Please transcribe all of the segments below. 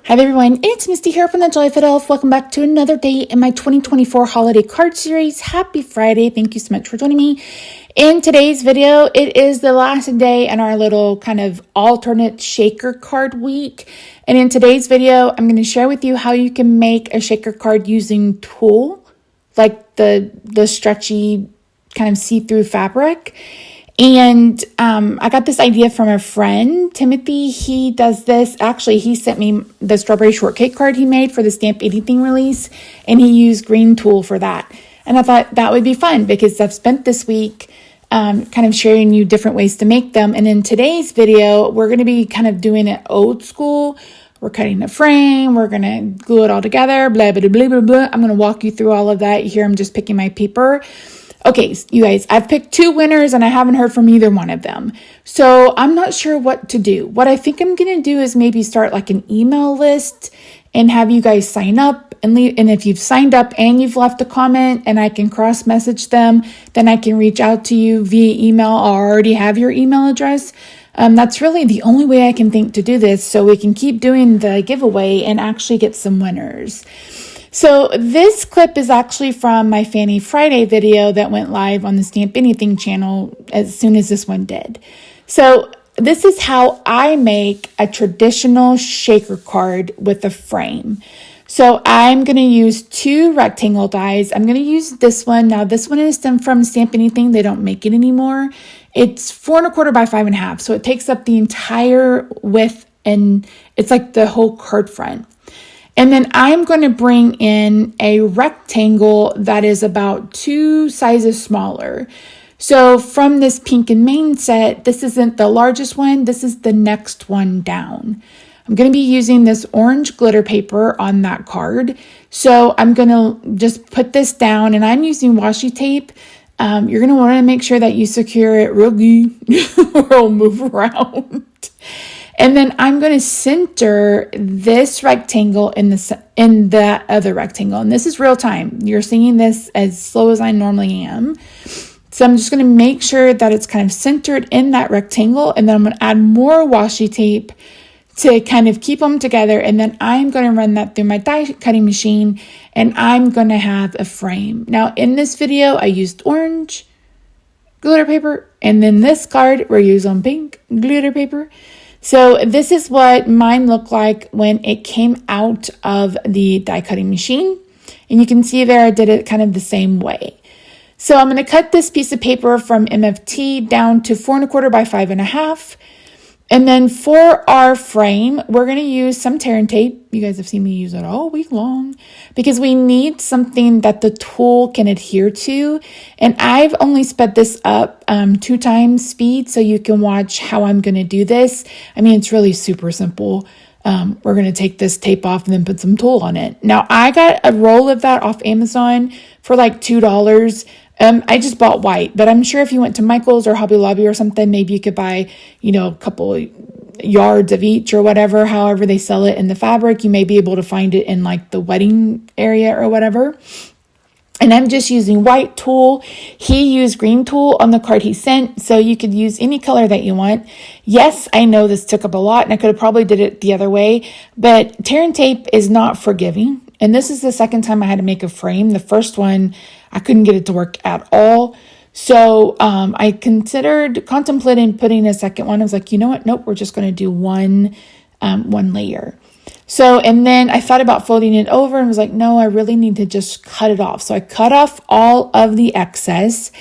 Hi there everyone, it's Misty here from TheJollyFatElf. Welcome back to another day in my 2024 holiday card series. Happy Friday. Thank you so much for joining me. In today's video, it is the last day in our little kind of alternate shaker card week. And in today's video, I'm going to share with you how you can make a shaker card using tulle, like the stretchy kind of see-through fabric. And I got this idea from a friend, Timothy. He does this. Actually, he sent me the strawberry shortcake card he made for the Stamp Anything release, and he used green tulle for that. And I thought that would be fun because I've spent this week kind of sharing you different ways to make them. And in today's video, we're going to be kind of doing it old school. We're cutting a frame. We're going to glue it all together, blah, blah, blah, blah, blah. I'm going to walk you through all of that. Here, I'm just picking my paper. Okay, you guys, I've picked two winners and I haven't heard from either one of them. So I'm not sure what to do. What I think I'm going to do is maybe start like an email list and have you guys sign up and leave. And if you've signed up and you've left a comment and I can cross message them, then I can reach out to you via email. I already have your email address. That's really the only way I can think to do this so we can keep doing the giveaway and actually get some winners. So this clip is actually from my Fanny Friday video that went live on the Stamp Anything channel as soon as this one did. So this is how I make a traditional shaker card with a frame. So I'm going to use two rectangle dies. I'm going to use this one. Now this one is from Stamp Anything. They don't make it anymore. It's 4 1/4 by 5 1/2. So it takes up the entire width and it's like the whole card front. And then I'm going to bring in a rectangle that is about 2 sizes smaller. So from this Pink and Main set, this isn't the largest one. This is the next one down. I'm going to be using this orange glitter paper on that card. So I'm going to just put this down and I'm using washi tape. You're going to want to make sure that you secure it real good or it'll move around. And then I'm going to center this rectangle in the other rectangle. And this is real time. You're seeing this as slow as I normally am. So I'm just going to make sure that it's kind of centered in that rectangle. And then I'm going to add more washi tape to kind of keep them together. And then I'm going to run that through my die cutting machine. And I'm going to have a frame. Now in this video, I used orange glitter paper. And then this card, we're using pink glitter paper. So this is what mine looked like when it came out of the die cutting machine. And you can see there I did it kind of the same way. So I'm going to cut this piece of paper from MFT down to 4 1/4 by 5 1/2. And then for our frame, we're going to use some tear and tape. You guys have seen me use it all week long because we need something that the tulle can adhere to. And I've only sped this up 2 times speed so you can watch how I'm going to do this. I mean, it's really super simple. We're going to take this tape off and then put some tulle on it. Now, I got a roll of that off Amazon for like $2. I just bought white, but I'm sure if you went to Michael's or Hobby Lobby or something, maybe you could buy, a couple yards of each or whatever, however they sell it in the fabric. You may be able to find it in like the wedding area or whatever. And I'm just using white tulle. He used green tulle on the card he sent, so you could use any color that you want. Yes, I know this took up a lot, and I could have probably did it the other way, but tear and tape is not forgiving. And this is the second time I had to make a frame. The first one, I couldn't get it to work at all. So I contemplating putting a second one. I was like, you know what? Nope, we're just going to do one layer. So, and then I thought about folding it over and was like, no, I really need to just cut it off. So I cut off all of the excess.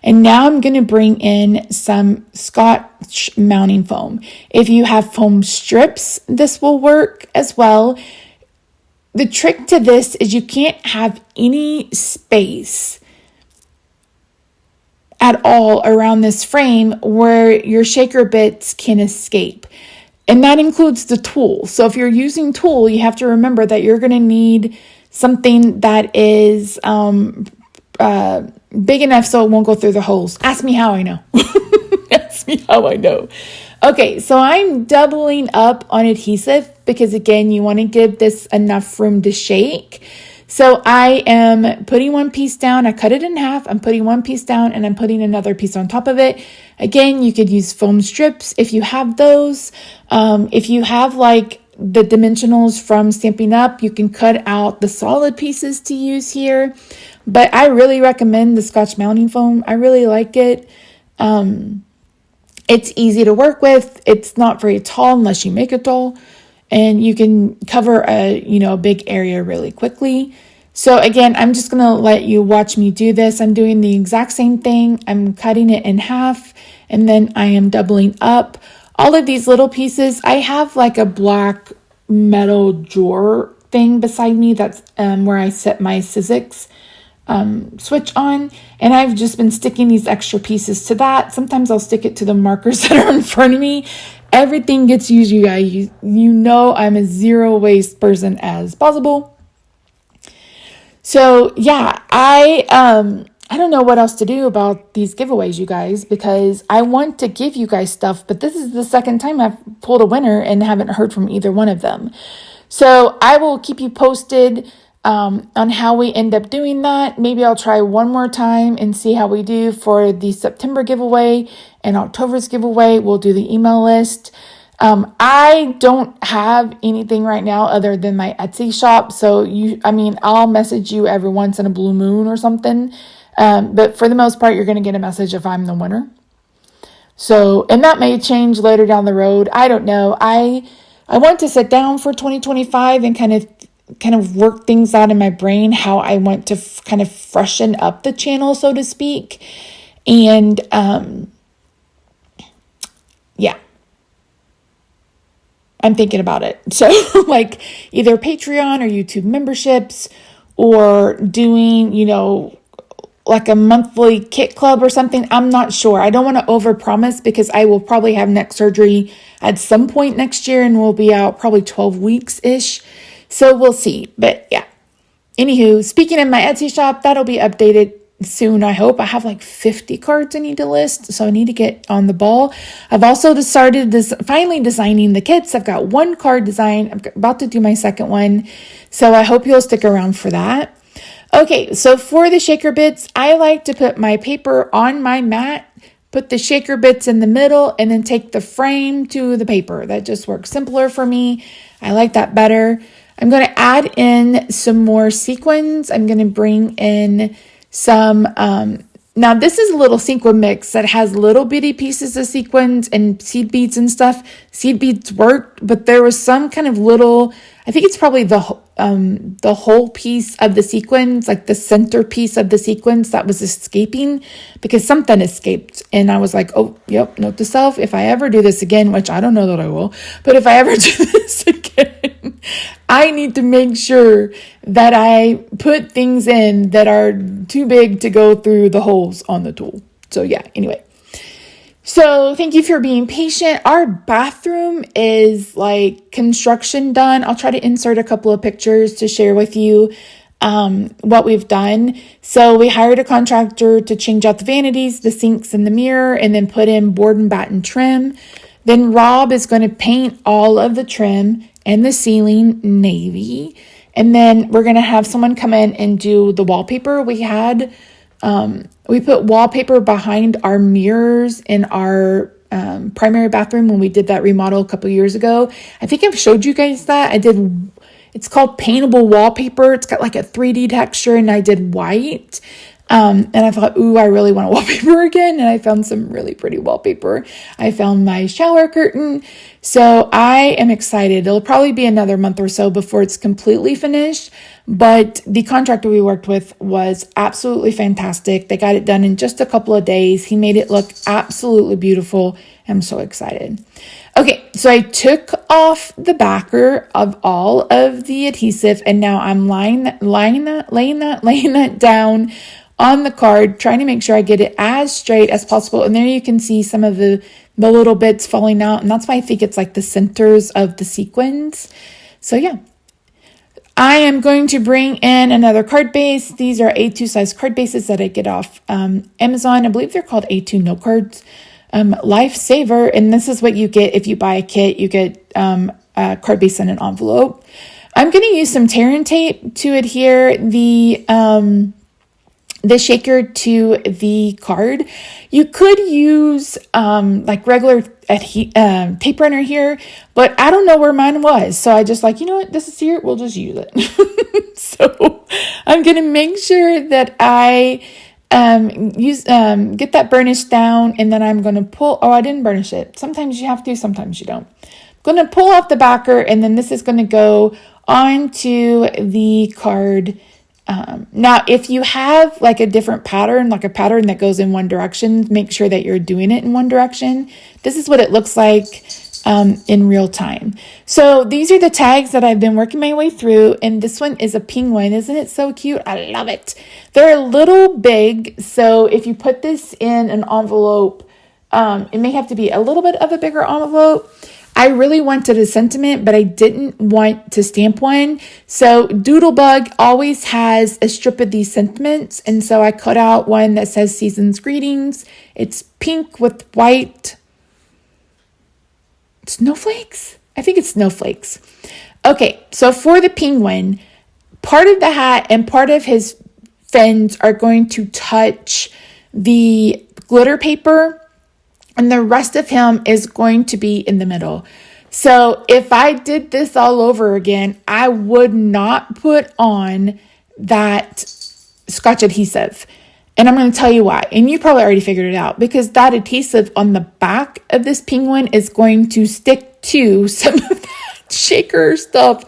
And now I'm going to bring in some Scotch mounting foam. If you have foam strips, this will work as well. The trick to this is you can't have any space at all around this frame where your shaker bits can escape. And that includes the tulle. So if you're using tulle, you have to remember that you're going to need something that is big enough so it won't go through the holes. Ask me how I know. Ask me how I know. Okay, so I'm doubling up on adhesive because, again, you want to give this enough room to shake. So I am putting one piece down. I cut it in half. I'm putting one piece down and I'm putting another piece on top of it. Again, you could use foam strips if you have those. If you have like the dimensionals from Stampin' Up. You can cut out the solid pieces to use here. But I really recommend the Scotch mounting foam. I really like it. It's easy to work with. It's not very tall unless you make it tall. And you can cover a big area really quickly. So again, I'm just going to let you watch me do this. I'm doing the exact same thing. I'm cutting it in half, and then I am doubling up. All of these little pieces, I have like a black metal drawer thing beside me. That's where I set my Sizzix switch on, and I've just been sticking these extra pieces to that. Sometimes I'll stick it to the markers that are in front of me. Everything gets used, you guys. You know I'm a zero waste person as possible. So yeah, I don't know what else to do about these giveaways, you guys, because I want to give you guys stuff, but this is the second time I've pulled a winner and haven't heard from either one of them. So I will keep you posted on how we end up doing that. Maybe I'll try one more time and see how we do for the September giveaway and October's giveaway. We'll do the email list. I don't have anything right now other than my Etsy shop. So I'll message you every once in a blue moon or something. But for the most part, you're going to get a message if I'm the winner. So, and that may change later down the road. I don't know. I want to sit down for 2025 and kind of work things out in my brain, how I want to kind of freshen up the channel, so to speak. And, yeah. I'm thinking about it. So like either Patreon or YouTube memberships, or doing, like a monthly kit club or something. I'm not sure. I don't want to overpromise because I will probably have neck surgery at some point next year, and we'll be out probably 12 weeks-ish. So we'll see. But yeah. Anywho, speaking of my Etsy shop, that'll be updated soon, I hope. I have like 50 cards I need to list, so I need to get on the ball. I've also started finally designing the kits. I've got one card design. I'm about to do my second one, so I hope you'll stick around for that. Okay, so for the shaker bits, I like to put my paper on my mat, put the shaker bits in the middle, and then take the frame to the paper. That just works simpler for me. I like that better. I'm going to add in some more sequins. I'm going to bring in some, now this is a little sequin mix that has little bitty pieces of sequins and seed beads and stuff. Seed beads worked, but there was some kind of little, I think it's probably the whole piece of the sequins, like the center piece of the sequins that was escaping, because something escaped. And I was like, oh, yep, note to self, if I ever do this again, which I don't know that I will, but if I ever do this again, I need to make sure that I put things in that are too big to go through the holes on the tool. So yeah, anyway. So thank you for being patient. Our bathroom is like construction done. I'll try to insert a couple of pictures to share with you what we've done. So we hired a contractor to change out the vanities, the sinks, and the mirror, and then put in board and batten trim. Then Rob is going to paint all of the trim and the ceiling navy. And then we're going to have someone come in and do the wallpaper. We put wallpaper behind our mirrors in our primary bathroom when we did that remodel a couple years ago. I think I've showed you guys that. It's called paintable wallpaper. It's got like a 3D texture, and I did white. And I thought, ooh, I really want a wallpaper again. And I found some really pretty wallpaper. I found my shower curtain. So I am excited. It'll probably be another month or so before it's completely finished. But the contractor we worked with was absolutely fantastic. They got it done in just a couple of days. He made it look absolutely beautiful. I'm so excited. Okay, so I took off the backer of all of the adhesive, and now I'm laying that down on the card, trying to make sure I get it as straight as possible. And there you can see some of the little bits falling out. And that's why I think it's like the centers of the sequins. So yeah, I am going to bring in another card base. These are A2 size card bases that I get off Amazon. I believe they're called A2 note cards. Lifesaver. And this is what you get if you buy a kit. You get a card base in an envelope. I'm going to use some tear and tape to adhere the the shaker to the card. You could use like regular tape runner here, but I don't know where mine was. So I just like, you know what, this is here, we'll just use it. So I'm going to make sure that I get that burnish down, and then I'm going to pull, I didn't burnish it. Sometimes you have to, sometimes you don't. I'm going to pull off the backer, and then this is going to go onto the card. Now, if you have like a different pattern, like a pattern that goes in one direction, make sure that you're doing it in one direction. This is what it looks like in real time. So these are the tags that I've been working my way through, and this one is a penguin. Isn't it so cute? I love it. They're a little big, so if you put this in an envelope, it may have to be a little bit of a bigger envelope. I really wanted a sentiment, but I didn't want to stamp one. So Doodlebug always has a strip of these sentiments. And so I cut out one that says Season's Greetings. It's pink with white snowflakes. I think it's snowflakes. Okay, so for the penguin, part of the hat and part of his fins are going to touch the glitter paper, and the rest of him is going to be in the middle. So if I did this all over again, I would not put on that Scotch adhesive. And I'm going to tell you why. And you probably already figured it out, because that adhesive on the back of this penguin is going to stick to some of that shaker stuff.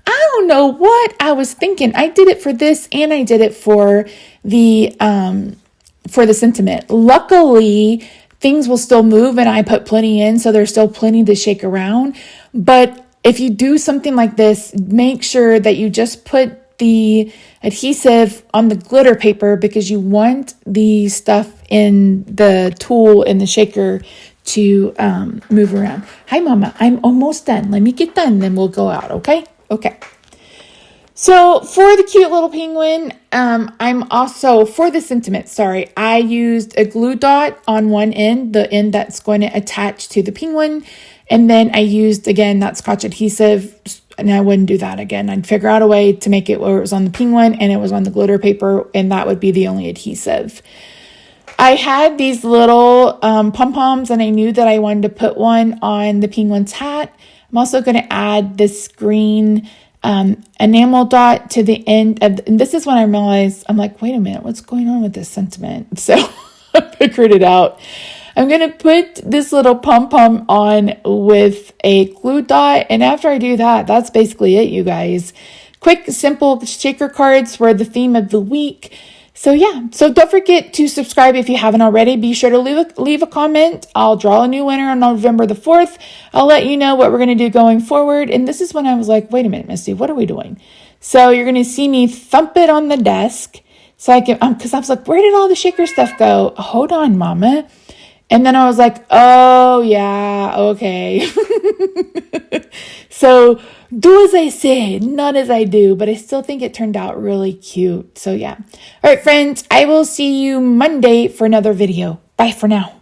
I don't know what I was thinking. I did it for this, and I did it for the sentiment. Luckily, things will still move, and I put plenty in, so there's still plenty to shake around. But if you do something like this, make sure that you just put the adhesive on the glitter paper, because you want the stuff in the tool in the shaker to move around. Hi, Mama. I'm almost done. Let me get done, then we'll go out, okay? Okay. So for the cute little penguin, I'm also, for the sentiment, I used a glue dot on one end, the end that's going to attach to the penguin. And then I used, again, that Scotch adhesive, and I wouldn't do that again. I'd figure out a way to make it where it was on the penguin and it was on the glitter paper, and that would be the only adhesive. I had these little pom-poms, and I knew that I wanted to put one on the penguin's hat. I'm also going to add this green enamel dot to the end of, and this is when I realized, I'm like, wait a minute, what's going on with this sentiment? So I figured it out. I'm going to put this little pom-pom on with a glue dot, and after I do that, that's basically it, you guys. Quick, simple shaker cards were the theme of the week. So yeah, so don't forget to subscribe if you haven't already. Be sure to leave a comment. I'll draw a new winner on November the 4th. I'll let you know what we're going to do going forward. And this is when I was like, wait a minute, Misty, what are we doing? So you're going to see me thump it on the desk. So I can, because I was like, where did all the shaker stuff go? Hold on, Mama. And then I was like, oh yeah, okay. So do as I say, not as I do, but I still think it turned out really cute. So yeah. All right, friends, I will see you Monday for another video. Bye for now.